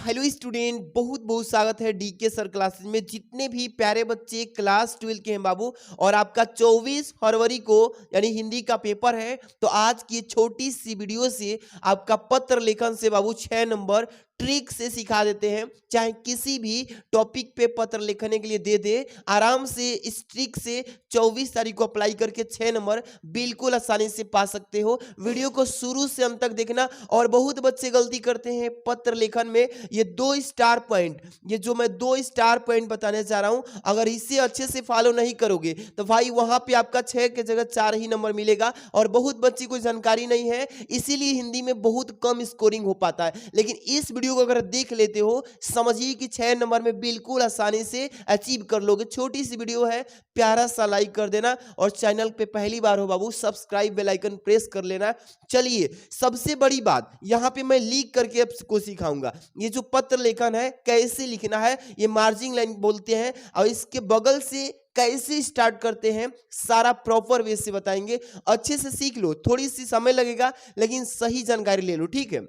Hello student, बहुत बहुत स्वागत है डीके सर क्लासेस में। जितने भी प्यारे बच्चे क्लास 12 के हैं बाबू, और आपका 24 फरवरी को यानी हिंदी का पेपर है, तो आज की छोटी सी वीडियो से आपका पत्र लेखन से बाबू 6 नंबर ट्रिक से सिखा देते हैं। चाहे किसी भी टॉपिक पे पत्र लिखने के लिए दे दे, आराम से इस ट्रिक से 24 तारीख को अप्लाई करके 6 नंबर बिल्कुल आसानी से पा सकते हो। वीडियो को शुरू से अंत तक देखना। और बहुत बच्चे गलती करते हैं पत्र लेखन में, ये 2 स्टार पॉइंट, ये जो मैं 2 स्टार पॉइंट बताने जा रहा हूं, अगर इसे अच्छे से फॉलो नहीं करोगे तो भाई वहां पे आपका 6 की जगह 4 ही नंबर मिलेगा। और बहुत बच्ची को जानकारी नहीं है, इसीलिए हिंदी में बहुत कम स्कोरिंग हो पाता है। लेकिन इस वीडियो को अगर देख लेते हो, समझिए कि 6 नंबर में बिल्कुल आसानी से अचीव कर लोगे। छोटी सी वीडियो है, प्यारा सा लाइक कर देना, और चैनल पे पहली बार हो बाबू सब्सक्राइब बेल आइकन प्रेस कर लेना। चलिए, सबसे बड़ी बात यहाँ पे मैं लिख करके आपको सिखाऊंगा। ये जो पत्र लेखन है कैसे लिखना है, ये मार्जिन लाइन बोलते हैं, और इसके बगल से कैसे स्टार्ट करते हैं सारा प्रॉपर वे से बताएंगे। अच्छे से सीख लो, थोड़ी सी समय लगेगा लेकिन सही जानकारी ले लो, ठीक है।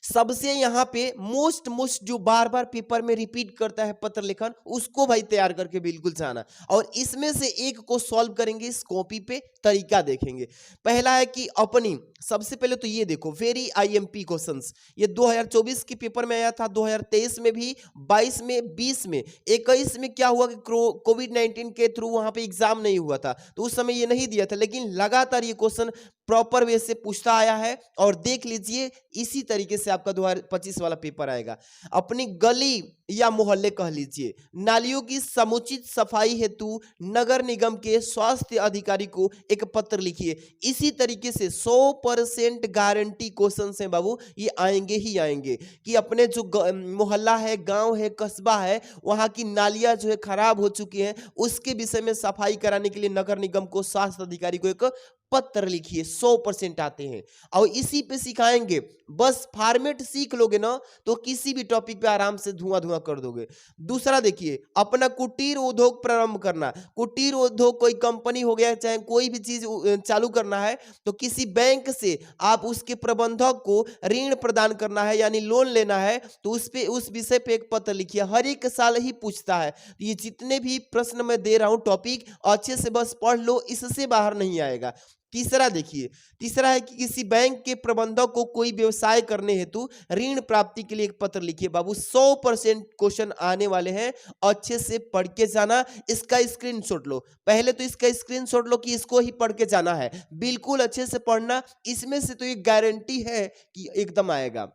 सबसे यहाँ पे मोस्ट जो बार बार पेपर में रिपीट करता है पत्र लेखन, उसको भाई तैयार करके बिल्कुल जाना। और इसमें से एक को सॉल्व करेंगे, इस कॉपी पे तरीका देखेंगे। पहला है कि अपनी, सबसे पहले तो ये देखो, वेरी आईएमपी क्वेश्चंस, ये 2024 के पेपर में आया था, 2023 में भी, 22 में, 20 में, 21 में क्या हुआ कि कोविड-19 के थ्रू वहां पे एग्जाम नहीं हुआ था, तो उस समय ये नहीं दिया था। लेकिन लगातार ये क्वेश्चन प्रॉपर वे से पूछता आया है, और देख लीजिए इसी तरीके से आपका 2025 वाला पेपर आएगा। अपनी गली या मोहल्ले कह लीजिए, नालियों की समुचित सफाई हेतु नगर निगम के स्वास्थ्य अधिकारी को एक पत्र लिखिए। इसी तरीके से 100% गारंटी क्वेश्चन हैं बाबू, ये आएंगे ही आएंगे कि अपने जो मोहल्ला है, गांव है, कस्बा है, वहां की नालियां जो है खराब हो चुकी हैं, उसके विषय में सफाई कराने के लिए नगर निगम को, स्वास्थ्य अधिकारी को एक पत्र लिखिए। 100% आते हैं, और इसी पे सिखाएंगे। बस फॉर्मेट सीख लोगे ना, तो किसी भी टॉपिक पे आराम से धुआं धुआं कर दोगे। दूसरा देखिए, अपना कुटीर उद्योग प्रारंभ करना। कुटीर उद्योग कोई कंपनी हो गया, चाहे कोई भी चीज चालू करना है, तो किसी बैंक से आप उसके प्रबंधक को ऋण प्रदान करना है, यानी लोन लेना है, तो उस विषय पे एक पत्र लिखिए। हर एक साल ही पूछता है। ये जितने भी प्रश्न मैं दे रहा हूं टॉपिक, अच्छे से बस पढ़ लो, इससे बाहर नहीं आएगा। तीसरा देखिए, तीसरा है कि किसी बैंक के प्रबंधक को कोई व्यवसाय करने हेतु ऋण प्राप्ति के लिए एक पत्र लिखिए। बाबू 100% क्वेश्चन आने वाले हैं, अच्छे से पढ़ के जाना। इसका स्क्रीनशॉट लो, पहले तो इसका स्क्रीनशॉट लो कि इसको ही पढ़ के जाना है, बिल्कुल अच्छे से पढ़ना। इसमें से तो ये गारंटी है कि एकदम आएगा।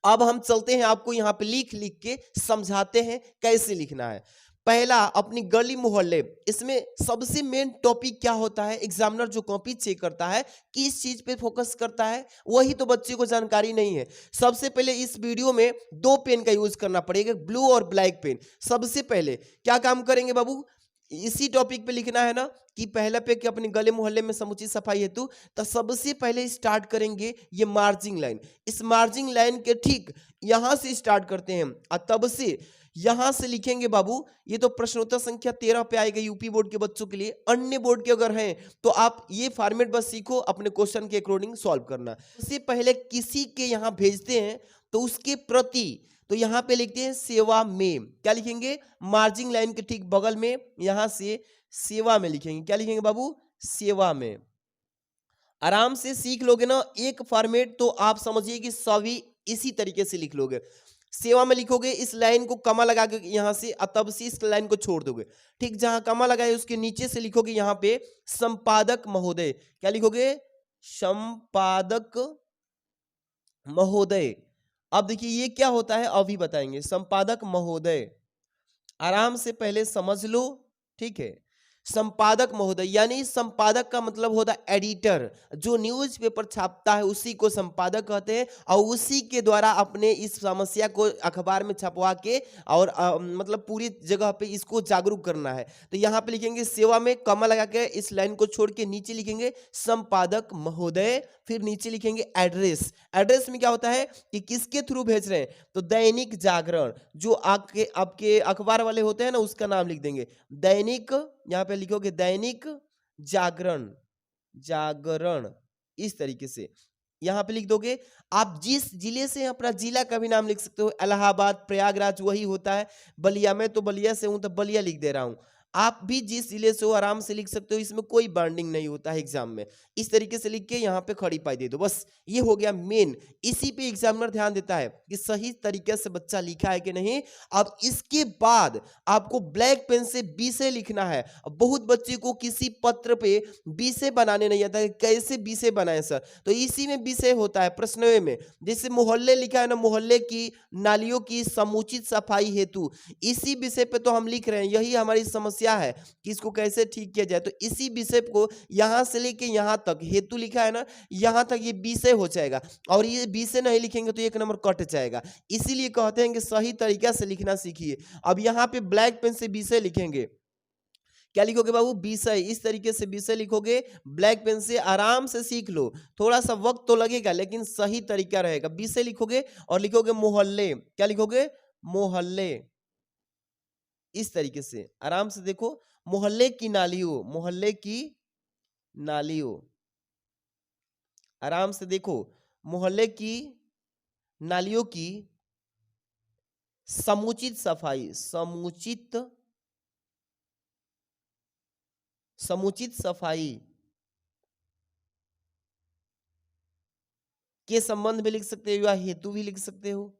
अब हम चलते हैं, आपको यहाँ पे लिख लिख के समझाते हैं कैसे लिखना है। पहला, अपनी गली मोहल्ले, इसमें सबसे मेन टॉपिक क्या होता है, एग्जामिनर जो कॉपी चेक करता है किस चीज पे फोकस करता है, वही तो बच्चे को जानकारी नहीं है। सबसे पहले इस वीडियो में 2 पेन का यूज करना पड़ेगा, ब्लू और ब्लैक पेन। सबसे पहले क्या काम करेंगे बाबू, इसी टॉपिक पे लिखना है ना कि पहला पे कि अपने गले मोहल्ले में समुचित सफाई हेतु, तो सबसे पहले स्टार्ट करेंगे ये मार्जिंग लाइन। इस मार्जिंग लाइन के ठीक यहां से स्टार्ट करते हैं, और तब से यहां से लिखेंगे बाबू। ये तो प्रश्नोत्तर संख्या 13 पे आएगा यूपी बोर्ड के बच्चों के लिए। अन्य बोर्ड के अगर हैं तो आप ये फॉर्मेट बस सीखो, अपने क्वेश्चन के अकॉर्डिंग सॉल्व करना। उससे पहले किसी के यहां भेजते हैं तो उसके प्रति, तो यहां पे लिखते हैं सेवा में। क्या लिखेंगे, मार्जिंग लाइन के ठीक बगल में यहां से सेवा में लिखेंगे। क्या लिखेंगे बाबू, सेवा में। आराम से सीख लोगे ना एक फॉर्मेट, तो आप समझिए कि सभी इसी तरीके से लिख लोगे। सेवा में लिखोगे, इस लाइन को कमा लगा के यहां से, तब से इस लाइन को छोड़ दोगे। ठीक, जहां कमा लगाए उसके नीचे से लिखोगे यहां पे संपादक महोदय। क्या लिखोगे, संपादक महोदय। अब देखिए ये क्या होता है, अभी बताएंगे। संपादक महोदय, आराम से पहले समझ लो, ठीक है। संपादक महोदय यानी संपादक का मतलब होता है एडिटर, जो न्यूज़पेपर छापता है उसी को संपादक कहते हैं, और उसी के द्वारा अपने इस समस्या को अखबार में छपवा के और मतलब पूरी जगह पे इसको जागरूक करना है। तो यहाँ पे लिखेंगे सेवा में, कमा लगा के इस लाइन को छोड़ के नीचे लिखेंगे संपादक महोदय, फिर नीचे लिखेंगे एड्रेस। एड्रेस में क्या होता है कि किसके थ्रू भेज रहे हैं, तो दैनिक जागरण, जो आपके अखबार वाले होते हैं ना, उसका नाम लिख देंगे दैनिक। यहां पे लिखोगे दैनिक जागरण, जागरण, इस तरीके से। यहाँ पे लिख दोगे। आप जिस जिले से हैं, अपना जिला का भी नाम लिख सकते हो। इलाहाबाद, प्रयागराज वही होता है। बलिया, मैं तो बलिया से हूँ तो बलिया लिख दे रहा हूँ। आप भी जिस जिले से हो आराम से लिख सकते हो, इसमें कोई बाइंडिंग नहीं होता है एग्जाम में। इस तरीके से लिख के यहाँ पे खड़ी पाई दे दो, बस ये हो गया मेन। इसी पे एग्जामिनर ध्यान देता है कि सही तरीके से बच्चा लिखा है कि नहीं। अब इसके बाद आपको ब्लैक पेन से विषय लिखना है। अब बहुत बच्चे को किसी पत्र पे विषय बनाने नहीं आता है, कैसे विषय बनाए सर, तो इसी में विषय होता है प्रश्नों में। जैसे मोहल्ले लिखा है ना, मोहल्ले की नालियों की समुचित सफाई हेतु, इसी विषय पे तो हम लिख रहे हैं। यही हमारी समस्या है कि इसको कैसे ठीक किया जाए। तो इसी विषय को यहाँ से लेके यहाँ तक हेतु लिखा है ना, यहाँ तक ये विषय हो जाएगा। और ये विषय नहीं लिखेंगे तो एक नंबर कट जाएगा। इसीलिए कहते हैं कि सही तरीका से लिखना सीखिए। अब यहाँ पे ब्लैक पेन से विषय लिखेंगे, क्या लिखोगे बाबू, विषय। इस तरीके से विषय लिखोगे ब्लैक पेन से, आराम से सीख लो। थोड़ा सा वक्त तो लगेगा लेकिन सही तरीका रहेगा। विषय लिखोगे और लिखोगे मोहल्ले, क्या लिखोगे, मोहल्ले। इस तरीके से आराम से देखो, मोहल्ले की नालियों, मोहल्ले की नालियों, आराम से देखो, मोहल्ले की नालियों की समुचित सफाई, समुचित सफाई के संबंध में लिख सकते हो या हेतु भी लिख सकते हो।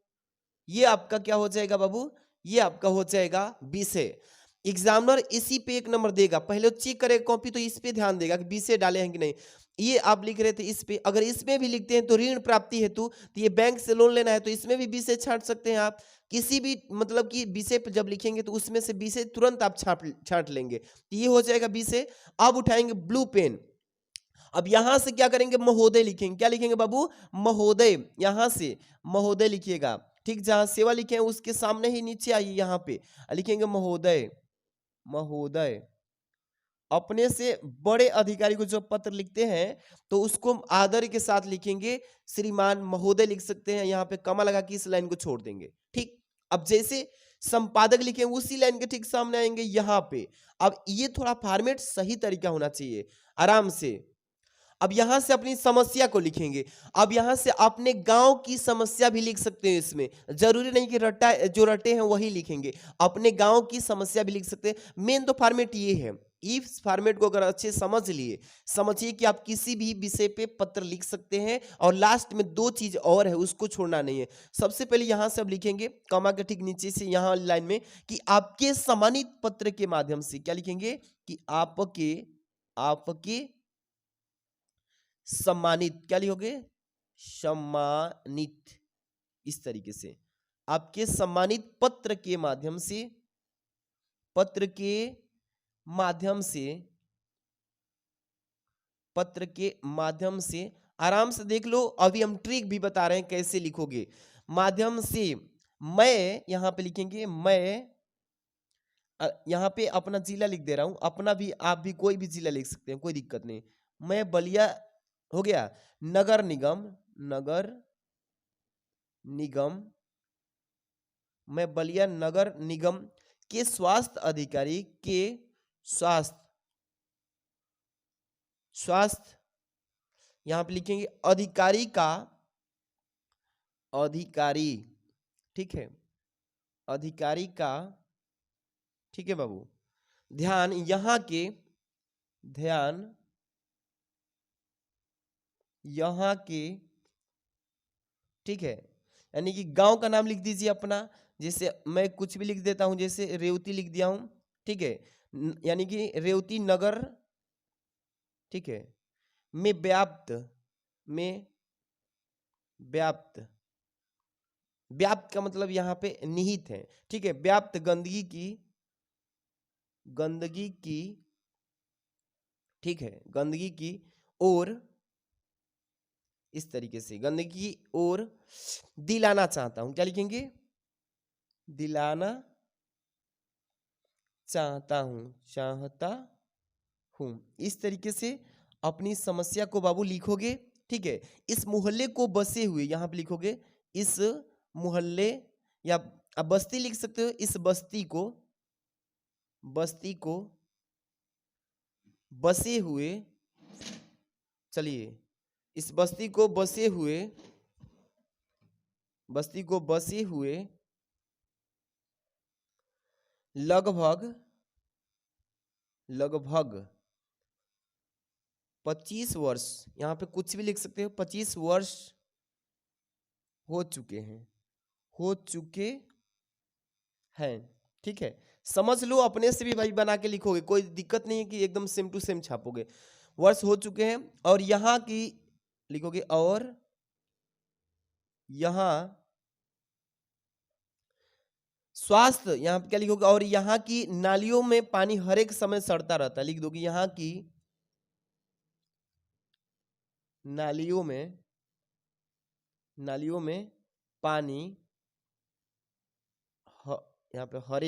ये आपका क्या हो जाएगा बाबू, ये आपका हो जाएगा विषय। एग्जामिनर इसी पे एक नंबर देगा। पहले चेक करेगा कॉपी तो इस पे ध्यान देगा कि विषय डाले हैं कि नहीं। ये आप लिख रहे थे इस पे, अगर इसमें भी लिखते हैं तो ऋण प्राप्ति हेतु, तो ये बैंक से लोन लेना है तो इसमें भी विषय छांट सकते हैं आप। किसी भी मतलब कि विषय पे जब लिखेंगे तो उसमें से विषय तुरंत आप छांट लेंगे, तो ये हो जाएगा विषय। अब उठाएंगे ब्लू पेन। अब यहां से क्या करेंगे, महोदय लिखेंगे। क्या लिखेंगे बाबू, महोदय। यहां से महोदय लिखिएगा, ठीक। जहां सेवा लिखे हैं उसके सामने ही नीचे आइए, यहां पे लिखेंगे महोदय। महोदय। अपने से बड़े अधिकारी को जब पत्र लिखते हैं तो उसको आदर के साथ लिखेंगे, श्रीमान महोदय लिख सकते हैं। यहाँ पे कमा लगा के इस लाइन को छोड़ देंगे, ठीक। अब जैसे संपादक लिखे उसी लाइन के ठीक सामने आएंगे यहाँ पे। अब ये थोड़ा फॉर्मेट सही तरीका होना चाहिए, आराम से। अब यहां से अपनी समस्या को लिखेंगे। अब यहां से अपने गांव की समस्या भी लिख सकते हैं। इसमें जरूरी नहीं कि रटा जो रटे हैं वही लिखेंगे, अपने गांव की समस्या भी लिख सकते हैं। मेन तो फॉर्मेट ये है। इस फॉर्मेट को अगर अच्छे समझ लिए, समझिए कि आप किसी भी विषय पे पत्र लिख सकते हैं। और लास्ट में दो चीज और है, उसको छोड़ना नहीं है। सबसे पहले यहां से अब लिखेंगे कमा के ठीक नीचे से यहां लाइन में कि आपके सम्मानित पत्र के माध्यम से, क्या लिखेंगे कि आपके सम्मानित, क्या लिखोगे, सम्मानित। इस तरीके से आपके सम्मानित पत्र के माध्यम से, पत्र के माध्यम से, पत्र के माध्यम से, आराम से देख लो। अभी हम ट्रिक भी बता रहे हैं कैसे लिखोगे। माध्यम से, मैं यहां पे लिखेंगे, मैं यहां पे अपना जिला लिख दे रहा हूं। अपना भी, आप भी कोई भी जिला लिख सकते हैं, कोई दिक्कत नहीं। मैं बलिया हो गया। नगर निगम, नगर निगम, मैं बलिया नगर निगम के स्वास्थ्य अधिकारी के स्वास्थ्य, स्वास्थ्य यहां पे लिखेंगे अधिकारी का, अधिकारी, ठीक है, अधिकारी का, ठीक है बाबू। ध्यान यहां के, ध्यान यहां के, ठीक है। यानी कि गांव का नाम लिख दीजिए अपना। जैसे मैं कुछ भी लिख देता हूं, जैसे रेवती लिख दिया हूं, ठीक है। यानी कि रेवती नगर, ठीक है, में व्याप्त, में व्याप्त, व्याप्त का मतलब यहां पे निहित है, ठीक है। व्याप्त गंदगी की, गंदगी की, ठीक है, गंदगी की और, इस तरीके से गंदगी की और दिलाना चाहता हूं। क्या लिखेंगे, दिलाना चाहता हूं, चाहता हूं। इस तरीके से अपनी समस्या को बाबू लिखोगे, ठीक है। इस मोहल्ले को बसे हुए यहां पे लिखोगे, इस मोहल्ले, या आप बस्ती लिख सकते हो, इस बस्ती को, बस्ती को बसे हुए, चलिए इस बस्ती को बसे हुए लगभग 25 वर्ष, यहाँ पे कुछ भी लिख सकते हो, 25 वर्ष हो चुके हैं। ठीक है, समझ लो, अपने से भी भाई बना के लिखोगे, कोई दिक्कत नहीं है कि एकदम सेम टू सेम छापोगे। वर्ष हो चुके हैं और यहाँ की लिखोगे, और यहाँ स्वास्थ्य, यहाँ पे क्या लिखोगे, और यहाँ की नालियों में पानी हर एक समय सड़ता रहता है। लिख दोगे यहाँ की नालियों में पानी यहाँ पे हर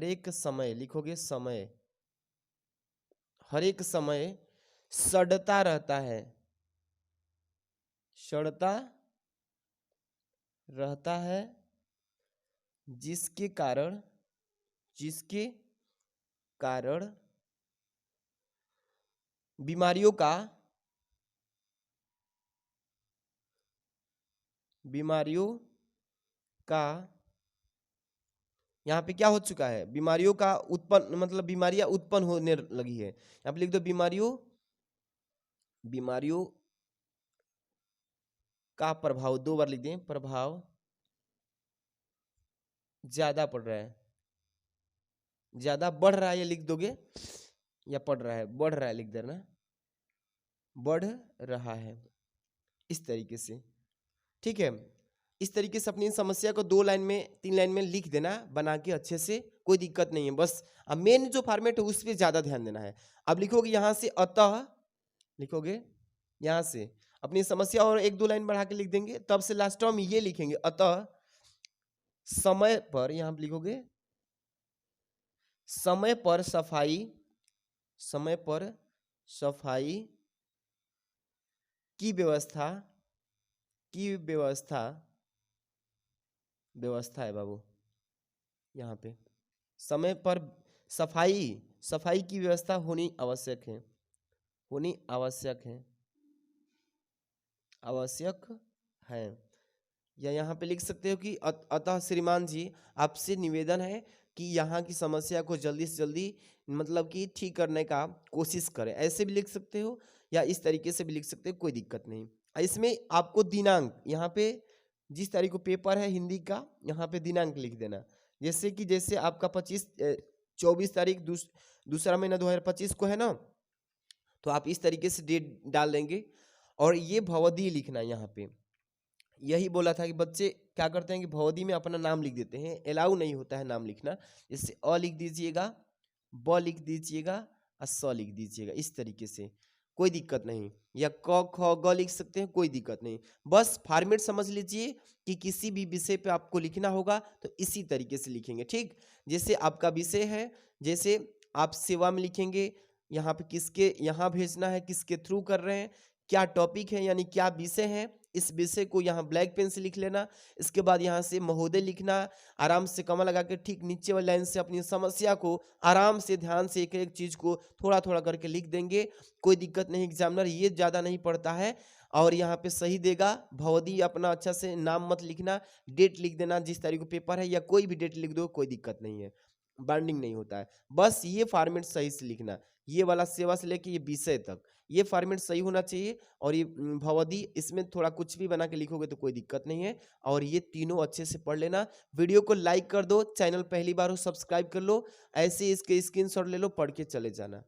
एक समय लिखोगे, हर एक समय सड़ता रहता है, जिसके कारण बीमारियों का यहाँ पे क्या हो चुका है, बीमारियों का उत्पन्न, मतलब बीमारियां उत्पन्न होने लगी है। यहाँ पे लिख दो बीमारियों का प्रभाव, 2 बार लिख दें, प्रभाव ज्यादा बढ़ रहा है, ये लिख दोगे, या बढ़ रहा है लिख देना, बढ़ रहा है, इस तरीके से। ठीक है, इस तरीके से अपनी समस्या को 2 लाइन में 3 लाइन में लिख देना बना के अच्छे से, कोई दिक्कत नहीं है। बस अब मेन जो फॉर्मेट है उस पर ज्यादा ध्यान देना है। अब लिखोगे यहाँ से अतः, लिखोगे यहाँ से अपनी समस्या और 1-2 लाइन बढ़ा के लिख देंगे, तब से लास्ट में ये लिखेंगे, अतः समय पर, यहाँ पे लिखोगे समय पर सफाई की व्यवस्था है बाबू। यहाँ पे समय पर सफाई की व्यवस्था होनी आवश्यक है। या यहाँ पे लिख सकते हो कि अतः श्रीमान जी, आपसे निवेदन है कि यहाँ की समस्या को जल्दी से जल्दी मतलब कि ठीक करने का कोशिश करें। ऐसे भी लिख सकते हो या इस तरीके से भी लिख सकते हो, कोई दिक्कत नहीं। इसमें आपको दिनांक, यहाँ पे जिस तारीख को पेपर है हिंदी का, यहाँ पे दिनांक लिख देना। जैसे आपका 24 तारीख दूसरा महीना 2025 को है ना, तो आप इस तरीके से डेट डाल देंगे। और ये भवदी लिखना, यहाँ पे यही बोला था कि बच्चे क्या करते हैं कि भवदी में अपना नाम लिख देते हैं, अलाउ नहीं होता है नाम लिखना। जैसे अ लिख दीजिएगा, ब लिख दीजिएगा और स लिख दीजिएगा, इस तरीके से कोई दिक्कत नहीं। या क ख ग लिख सकते हैं, कोई दिक्कत नहीं। बस फॉर्मेट समझ लीजिए कि किसी भी विषय पे आपको लिखना होगा तो इसी तरीके से लिखेंगे। ठीक, जैसे आपका विषय है, जैसे आप सेवा में लिखेंगे, यहाँ पे किसके यहाँ भेजना है, किसके थ्रू कर रहे हैं, क्या टॉपिक है यानी क्या विषय है, इस विषय को यहाँ ब्लैक पेन से लिख लेना। इसके बाद यहाँ से महोदय लिखना, आराम से कमा लगा के ठीक नीचे वाली लाइन से अपनी समस्या को आराम से ध्यान से एक एक चीज को थोड़ा थोड़ा करके लिख देंगे, कोई दिक्कत नहीं। एग्जामिनर ये ज्यादा नहीं पढ़ता है और यहाँ पे सही देगा। भवदी अपना अच्छा से नाम मत लिखना, डेट लिख देना, जिस तारीख को पेपर है या कोई भी डेट लिख दो, कोई दिक्कत नहीं है, बाइंडिंग नहीं होता है। बस ये फॉर्मेट सही से लिखना, ये वाला सेवा से लेके ये विषय तक ये फॉर्मेट सही होना चाहिए। और ये भवदी, इसमें थोड़ा कुछ भी बना के लिखोगे तो कोई दिक्कत नहीं है। और ये तीनों अच्छे से पढ़ लेना। वीडियो को लाइक कर दो, चैनल पहली बार हो सब्सक्राइब कर लो, ऐसे इसके स्क्रीनशॉट ले लो, पढ़ के चले जाना।